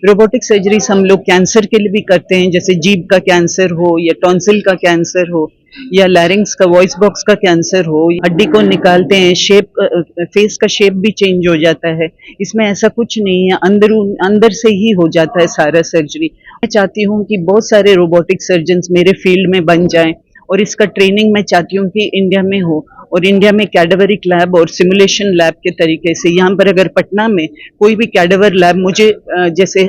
Robotic surgeries हम लोग cancer के लिए भी करते हैं, जैसे जीभ का कैंसर हो या टॉन्सिल का कैंसर हो या लैरिंक्स का, वॉइस बॉक्स का कैंसर हो, हड्डी को निकालते हैं, फेस का शेप भी चेंज हो जाता है। इसमें ऐसा कुछ नहीं है, अंदर से ही हो जाता है सारा सर्जरी। मैं चाहती हूँ कि बहुत सारे रोबोटिक सर्जन्स मेरे फील्ड में बन जाएं और इसका ट्रेनिंग मैं चाहती हूँ कि इंडिया में हो, और इंडिया में कैडावरिक लैब और सिमुलेशन लैब के तरीके से यहाँ पर अगर पटना में कोई भी कैडावर लैब मुझे जैसे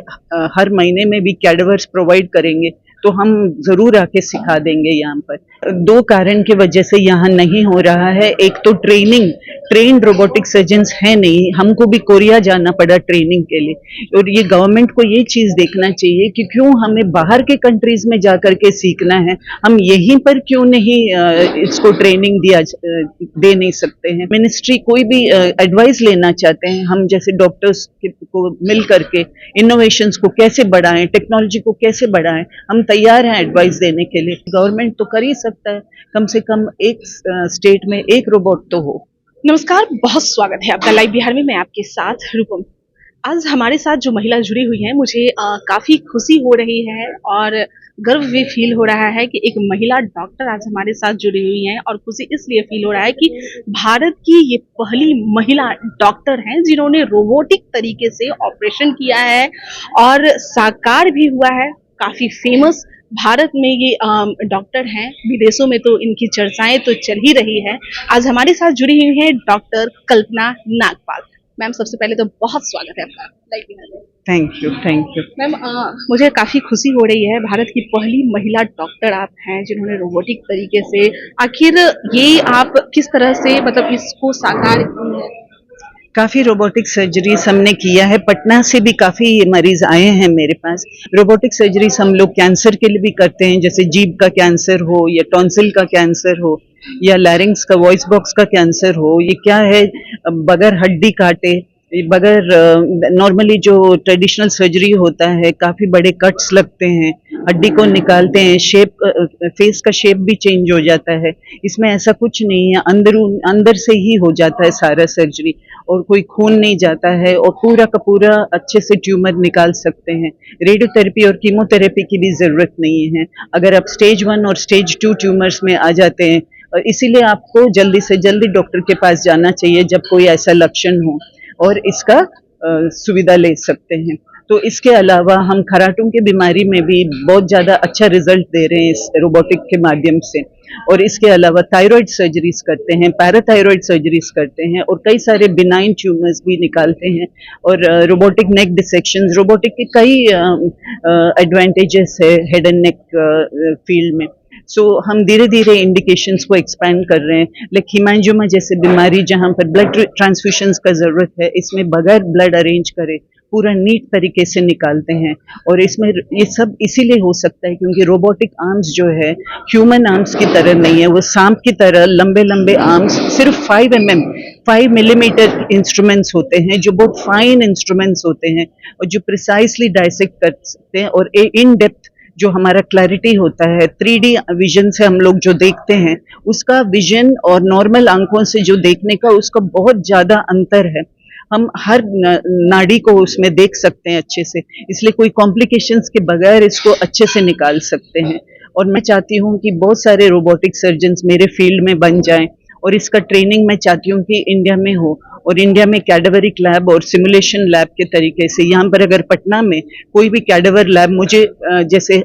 हर महीने में भी कैडावर्स प्रोवाइड करेंगे तो हम जरूर आके सिखा देंगे यहाँ पर। दो कारण की वजह से यहाँ नहीं हो रहा है। एक तो ट्रेंड रोबोटिक सर्जन्स है नहीं, हमको भी कोरिया जाना पड़ा ट्रेनिंग के लिए, और ये गवर्नमेंट को ये चीज देखना चाहिए कि क्यों हमें बाहर के कंट्रीज में जा करके सीखना है, हम यहीं पर क्यों नहीं इसको ट्रेनिंग दे नहीं सकते हैं। मिनिस्ट्री कोई भी एडवाइस लेना चाहते हैं, हम जैसे डॉक्टर्स को मिल करके इनोवेशंस को कैसे बढ़ाएं, टेक्नोलॉजी को कैसे बढ़ाएं, हम तैयार हैं एडवाइस देने के लिए। गवर्नमेंट तो कर ही सकता है, कम से कम एक स्टेट में एक रोबोट तो हो। नमस्कार, बहुत स्वागत है आपका लाइव बिहार में। मैं आपके साथ रूपम। आज हमारे साथ जो महिला जुड़ी हुई है, मुझे काफी खुशी हो रही है और गर्व भी फील हो रहा है कि एक महिला डॉक्टर आज हमारे साथ जुड़ी हुई हैं, और खुशी इसलिए फील हो रहा है कि भारत की ये पहली महिला डॉक्टर हैं जिन्होंने रोबोटिक तरीके से ऑपरेशन किया है और साकार भी हुआ है। काफी फेमस भारत में ये डॉक्टर हैं, विदेशों में तो इनकी चर्चाएं तो चल ही रही है। आज हमारे साथ जुड़ी हुई हैं डॉक्टर कल्पना नागपाल। मैम, सबसे पहले तो बहुत स्वागत है आपका लाइव बिहार में। थैंक यू मैम, मुझे काफी खुशी हो रही है, भारत की पहली महिला डॉक्टर आप हैं जिन्होंने रोबोटिक तरीके से, आखिर ये आप किस तरह से मतलब इसको साकार की है? काफी रोबोटिक सर्जरीज हमने किया है, पटना से भी काफी मरीज आए हैं मेरे पास। रोबोटिक सर्जरीज हम लोग कैंसर के लिए भी करते हैं, जैसे जीभ का कैंसर हो या टॉन्सिल का कैंसर हो या लैरिंक्स का, वॉइस बॉक्स का कैंसर हो। ये क्या है, बगैर हड्डी काटे, बगैर नॉर्मली जो ट्रेडिशनल सर्जरी होता है, काफी बड़े कट्स लगते हैं, हड्डी को निकालते हैं, फेस का शेप भी चेंज हो जाता है। इसमें ऐसा कुछ नहीं है, अंदर से ही हो जाता है सारा सर्जरी, और कोई खून नहीं जाता है, और पूरा का पूरा अच्छे से ट्यूमर निकाल सकते हैं। रेडियोथेरेपी और कीमोथेरेपी की भी जरूरत नहीं है अगर आप स्टेज 1 और स्टेज 2 ट्यूमर्स में आ जाते हैं। इसीलिए आपको जल्दी से जल्दी डॉक्टर के पास जाना चाहिए जब कोई ऐसा लक्षण हो, और इसका सुविधा ले सकते हैं। तो इसके अलावा हम खराटों की बीमारी में भी बहुत ज़्यादा अच्छा रिजल्ट दे रहे हैं इस रोबोटिक के माध्यम से, और इसके अलावा थायराइड सर्जरीज करते हैं, पैराथायराइड सर्जरीज करते हैं, और कई सारे बिनाइन ट्यूमर्स भी निकालते हैं, और रोबोटिक नेक डिसेक्शन। रोबोटिक के कई एडवांटेजेस है हेड एंड नेक फील्ड में। सो हम धीरे धीरे इंडिकेशंस को एक्सपैंड कर रहे हैं। लाइक हिमांजियोमा जैसे बीमारी जहाँ पर ब्लड ट्रांसफ्यूशंस का जरूरत है, इसमें बगैर ब्लड अरेंज करे पूरा नीट तरीके से निकालते हैं, और इसमें ये सब इसीलिए हो सकता है क्योंकि रोबोटिक आर्म्स जो है ह्यूमन आर्म्स की तरह नहीं है, वो सांप की तरह लंबे लंबे आर्म्स, सिर्फ 5 मिलीमीटर इंस्ट्रूमेंट्स होते हैं जो बहुत फाइन इंस्ट्रूमेंट्स होते हैं, और जो प्रिसाइसली डायसेक्ट कर सकते हैं, और इन डेप्थ जो हमारा क्लैरिटी होता है, 3D विजन से हम लोग जो देखते हैं, उसका विजन और नॉर्मल आंखों से जो देखने का, उसका बहुत ज्यादा अंतर है। हम हर नाड़ी को उसमें देख सकते हैं अच्छे से, इसलिए कोई कॉम्प्लिकेशंस के बगैर इसको अच्छे से निकाल सकते हैं। और मैं चाहती हूँ कि बहुत सारे रोबोटिक सर्जन्स मेरे फील्ड में बन जाएं, और इसका ट्रेनिंग मैं चाहती हूँ कि इंडिया में हो, और इंडिया में कैडावरिक लैब और सिमुलेशन लैब के तरीके से यहाँ पर अगर पटना में कोई भी कैडावर लैब मुझे जैसे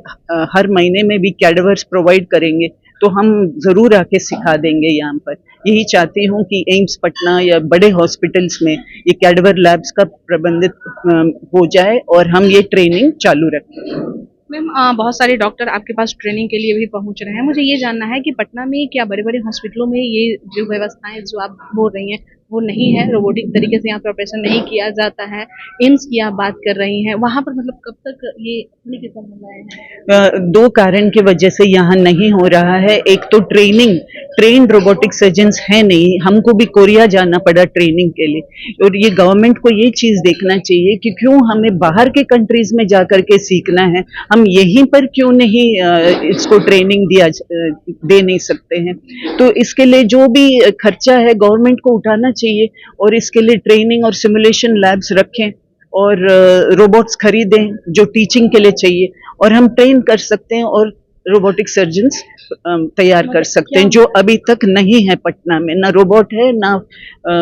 हर महीने में भी कैडावर्स प्रोवाइड करेंगे तो हम जरूर आके सिखा देंगे यहाँ पर। यही चाहती हूँ कि एम्स पटना या बड़े हॉस्पिटल्स में ये कैडावर लैब्स का प्रबंधित हो जाए और हम ये ट्रेनिंग चालू रखें। मैम, बहुत सारे डॉक्टर आपके पास ट्रेनिंग के लिए भी पहुंच रहे हैं। मुझे ये जानना है कि पटना में क्या बड़े बड़े हॉस्पिटलों में ये जो व्यवस्थाएं जो आप बोल रही हैं वो नहीं है, रोबोटिक तरीके से यहाँ पे ऑपरेशन नहीं किया जाता है? एम्स की आप बात कर रही हैं, वहाँ पर मतलब कब तक ये एप्लीकेशन हो रहा है? दो कारण की वजह से यहाँ नहीं हो रहा है। एक तो ट्रेंड रोबोटिक सर्जन्स है नहीं, हमको भी कोरिया जाना पड़ा ट्रेनिंग के लिए, और ये गवर्नमेंट को ये चीज देखना चाहिए कि क्यों हमें बाहर के कंट्रीज में जा करके सीखना है, हम यहीं पर क्यों नहीं इसको ट्रेनिंग दे नहीं सकते हैं। तो इसके लिए जो भी खर्चा है गवर्नमेंट को उठाना चाहिए, और इसके लिए ट्रेनिंग और सिमुलेशन लैब्स रखें, और रोबोट्स खरीदें जो टीचिंग के लिए चाहिए, और हम ट्रेन कर सकते हैं और रोबोटिक सर्जन्स तैयार कर सकते हैं, जो अभी तक नहीं है पटना में। ना रोबोट है, ना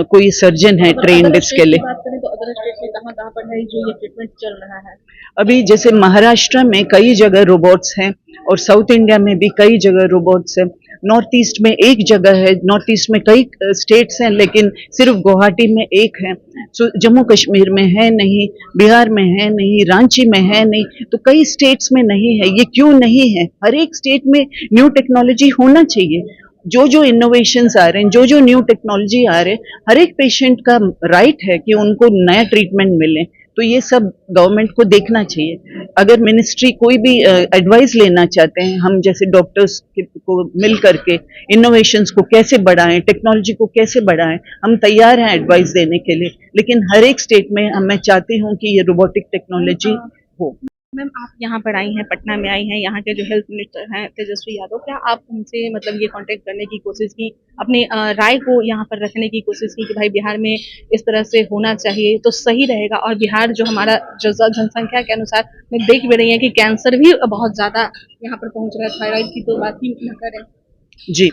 कोई सर्जन है ट्रेंड इसके लिए। बात करें तो अदर स्टेट में कहाँ पर है जो ये ट्रीटमेंट चल रहा है? अभी जैसे महाराष्ट्र में कई जगह रोबोट्स हैं, और साउथ इंडिया में भी कई जगह रोबोट्स हैं। नॉर्थ ईस्ट में एक जगह है, नॉर्थ ईस्ट में कई स्टेट्स हैं, लेकिन सिर्फ गुवाहाटी में एक है। सो जम्मू कश्मीर में है नहीं, बिहार में है नहीं, रांची में है नहीं, तो कई स्टेट्स में नहीं है। ये क्यों नहीं है? हर एक स्टेट में न्यू टेक्नोलॉजी होना चाहिए। जो जो इनोवेशंस आ रहे हैं, जो जो न्यू टेक्नोलॉजी आ रहे हैं, हर एक पेशेंट का राइट है कि उनको नया ट्रीटमेंट मिले। तो ये सब गवर्नमेंट को देखना चाहिए। अगर मिनिस्ट्री कोई भी एडवाइस लेना चाहते हैं, हम जैसे डॉक्टर्स को मिल करके इनोवेशंस को कैसे बढ़ाएं, टेक्नोलॉजी को कैसे बढ़ाएं, हम तैयार हैं एडवाइस देने के लिए। लेकिन हर एक स्टेट में मैं चाहती हूँ कि ये रोबोटिक टेक्नोलॉजी हो। मैम, आप यहाँ पर आई हैं, पटना में आई हैं, यहाँ के जो हेल्थ मिनिस्टर हैं तेजस्वी यादव, क्या आप उनसे मतलब ये कांटेक्ट करने की कोशिश की, अपनी राय को यहाँ पर रखने की कोशिश की कि भाई बिहार में इस तरह से होना चाहिए तो सही रहेगा? और बिहार जो हमारा जो जनसंख्या के अनुसार मैं देख भी रही है कि कैंसर भी बहुत ज़्यादा यहाँ पर पहुँच रहा है, थायराइड की तो बात ही न करें। जी,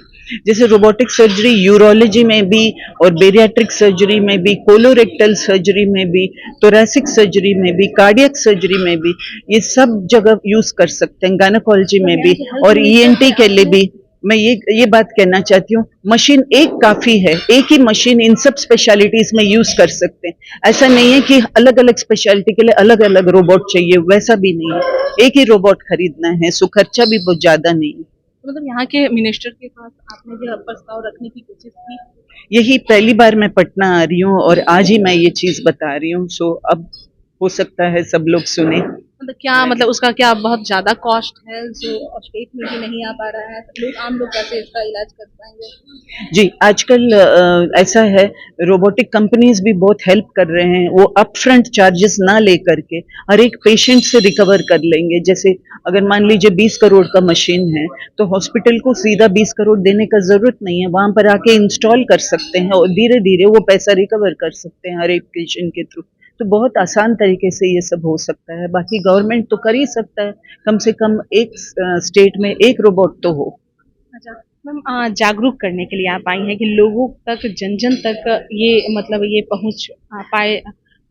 जैसे रोबोटिक सर्जरी यूरोलॉजी में भी, और बेरियाट्रिक सर्जरी में भी, कोलोरेक्टल सर्जरी में भी, थोरैसिक सर्जरी में भी, कार्डियक सर्जरी में भी, ये सब जगह यूज कर सकते हैं, गायनेकोलॉजी में भी, और ईएनटी के लिए भी। मैं ये बात कहना चाहती हूँ, मशीन एक काफी है, एक ही मशीन इन सब स्पेशलिटीज में यूज कर सकते हैं। ऐसा नहीं है कि अलग अलग स्पेशलिटी के लिए अलग अलग रोबोट चाहिए, वैसा भी नहीं है। एक ही रोबोट खरीदना है, सो खर्चा भी बहुत ज्यादा नहीं है। मतलब यहाँ के मिनिस्टर के पास आपने ये प्रस्ताव रखने की कोशिश की? यही पहली बार मैं पटना आ रही हूँ और आज ही मैं ये चीज बता रही हूँ, सो अब हो सकता है सब लोग सुने। मतलब क्या, मतलब उसका क्या बहुत ज्यादा कॉस्ट है जो स्टेट में भी नहीं आ पा रहा है, तो लोग आम लोग कैसे इसका इलाज कर पाएंगे? जी, आजकल ऐसा है, रोबोटिक कंपनीज भी बहुत हेल्प कर रहे हैं। वो अपफ्रंट चार्जेस ना लेकर के हर एक पेशेंट से रिकवर कर लेंगे। जैसे अगर मान लीजिए 20 करोड़ का मशीन है, तो हॉस्पिटल को सीधा 20 करोड़ देने का जरूरत नहीं है, वहां पर आके इंस्टॉल कर सकते हैं और धीरे धीरे वो पैसा रिकवर कर सकते हैं हर एक पेशेंट के थ्रू। तो बहुत आसान तरीके से ये सब हो सकता है। बाकी गवर्नमेंट तो कर ही सकता है, कम से कम एक स्टेट में एक रोबोट तो हो। अच्छा मैम, जागरूक करने के लिए आप आई हैं कि लोगों तक, जन जन तक ये मतलब ये पहुंच पाए,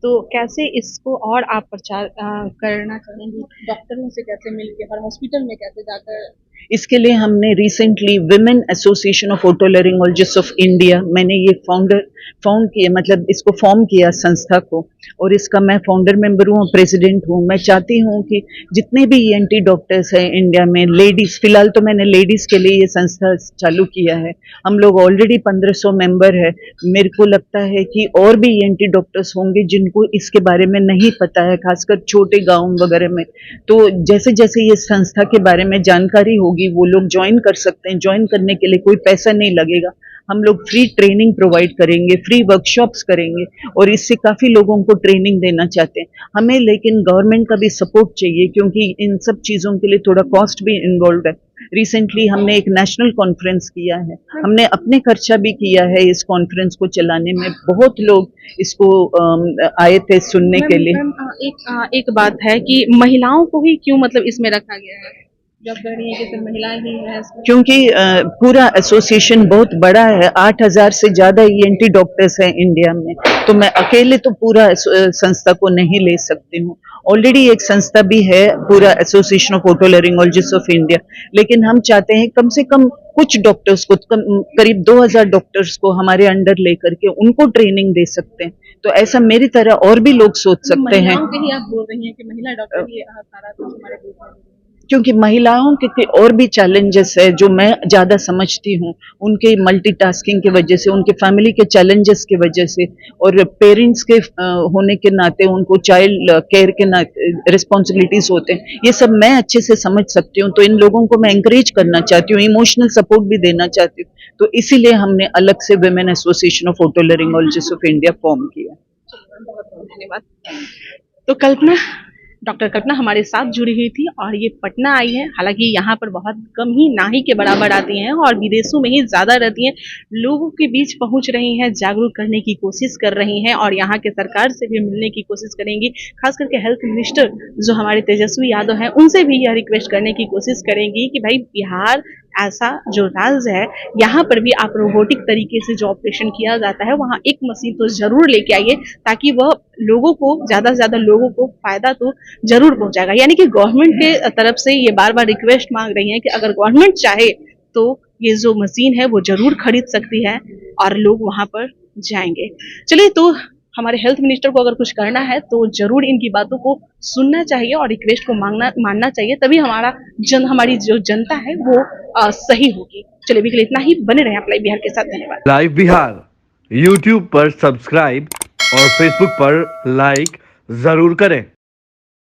तो कैसे इसको और आप प्रचार करना चाहेंगी? डॉक्टरों से कैसे मिलके, हर हॉस्पिटल में कैसे जाकर? इसके लिए हमने recently women association of otolaryngologist of India, मैंने ये फाउंड किया, मतलब इसको फॉर्म किया संस्था को, और इसका मैं फाउंडर मेंबर हूँ, प्रेसिडेंट हूँ। मैं चाहती हूँ कि जितने भी ईएनटी डॉक्टर्स हैं इंडिया में, लेडीज, फिलहाल तो मैंने लेडीज के लिए ये संस्था चालू किया है। हम लोग ऑलरेडी 1500 मेंबर है। मेरे को लगता है कि और भी ईएनटी डॉक्टर्स होंगे जिनको इसके बारे में नहीं पता है, खासकर छोटे गाँव वगैरह में। तो जैसे जैसे ये संस्था के बारे में जानकारी होगी, वो लोग ज्वाइन कर सकते हैं। ज्वाइन करने के लिए कोई पैसा नहीं लगेगा। हम लोग फ्री ट्रेनिंग प्रोवाइड करेंगे, फ्री वर्कशॉप्स करेंगे, और इससे काफी लोगों को ट्रेनिंग देना चाहते हैं हमें। लेकिन गवर्नमेंट का भी सपोर्ट चाहिए, क्योंकि इन सब चीजों के लिए थोड़ा कॉस्ट भी इन्वॉल्व है। रिसेंटली हमने एक नेशनल कॉन्फ्रेंस किया है, हमने अपने खर्चा भी किया है इस कॉन्फ्रेंस को चलाने में। बहुत लोग इसको आए थे सुनने के लिए। एक बात है कि महिलाओं को ही क्यों मतलब इसमें रखा गया है, जब कह रही है कि सिर्फ महिलाएं ही हैं इसमें? क्योंकि पूरा एसोसिएशन बहुत बड़ा है, 8000 से ज्यादा ईएनटी डॉक्टर्स हैं इंडिया में, तो मैं अकेले तो पूरा संस्था को नहीं ले सकती हूँ। ऑलरेडी एक संस्था भी है, पूरा association of otolaryngologist of India, लेकिन हम चाहते हैं कम से कम कुछ डॉक्टर्स को, करीब 2000 डॉक्टर्स को हमारे अंडर लेकर के उनको ट्रेनिंग दे सकते हैं। तो ऐसा मेरी तरह और भी लोग सोच सकते हैं। महिलाओं के ही आप बोल रही हैं कि महिला डॉक्टर ही सारा कुछ हमारे देश में? क्योंकि महिलाओं के और भी चैलेंजेस है जो मैं ज्यादा समझती हूँ, उनके मल्टीटास्किंग की वजह से, उनके फैमिली के चैलेंजेस की वजह से, और पेरेंट्स के होने के नाते उनको चाइल्ड केयर के नाते रिस्पॉन्सिबिलिटीज होते हैं। ये सब मैं अच्छे से समझ सकती हूँ, तो इन लोगों को मैं एंकरेज करना चाहती हूँ, इमोशनल सपोर्ट भी देना चाहती हूँ। तो इसीलिए हमने अलग से women association of otolaryngologist of India form किया। बहुत बहुत धन्यवाद। तो कल्पना, डॉक्टर कल्पना हमारे साथ जुड़ी हुई थी और ये पटना आई है। हालांकि यहाँ पर बहुत कम ही, ना ही के बराबर आती हैं और विदेशों में ही ज़्यादा रहती हैं। लोगों के बीच पहुँच रही हैं, जागरूक करने की कोशिश कर रही हैं और यहाँ के सरकार से भी मिलने की कोशिश करेंगी। खास करके हेल्थ मिनिस्टर जो हमारे तेजस्वी यादव हैं, उनसे भी यह रिक्वेस्ट करने की कोशिश करेंगी कि भाई बिहार ऐसा जो राज्य है, यहाँ पर भी आप रोबोटिक तरीके से जो ऑपरेशन किया जाता है, वहाँ एक मशीन तो जरूर लेके आइए, ताकि वह लोगों को, ज्यादा से ज्यादा लोगों को फायदा तो जरूर पहुंचाएगा। यानी कि गवर्नमेंट के तरफ से ये बार बार रिक्वेस्ट मांग रही है कि अगर गवर्नमेंट चाहे तो ये जो मशीन है वो जरूर खरीद सकती है और लोग वहां पर जाएंगे। चलिए, तो हमारे हेल्थ मिनिस्टर को अगर कुछ करना है तो जरूर इनकी बातों को सुनना चाहिए और रिक्वेस्ट को मानना चाहिए, तभी हमारी जो जनता है वो सही होगी। चलिए, अभी के लिए इतना ही। बने रहे आप लाइव बिहार के साथ। धन्यवाद। लाइव बिहार यूट्यूब पर सब्सक्राइब और फेसबुक पर लाइक जरूर करें।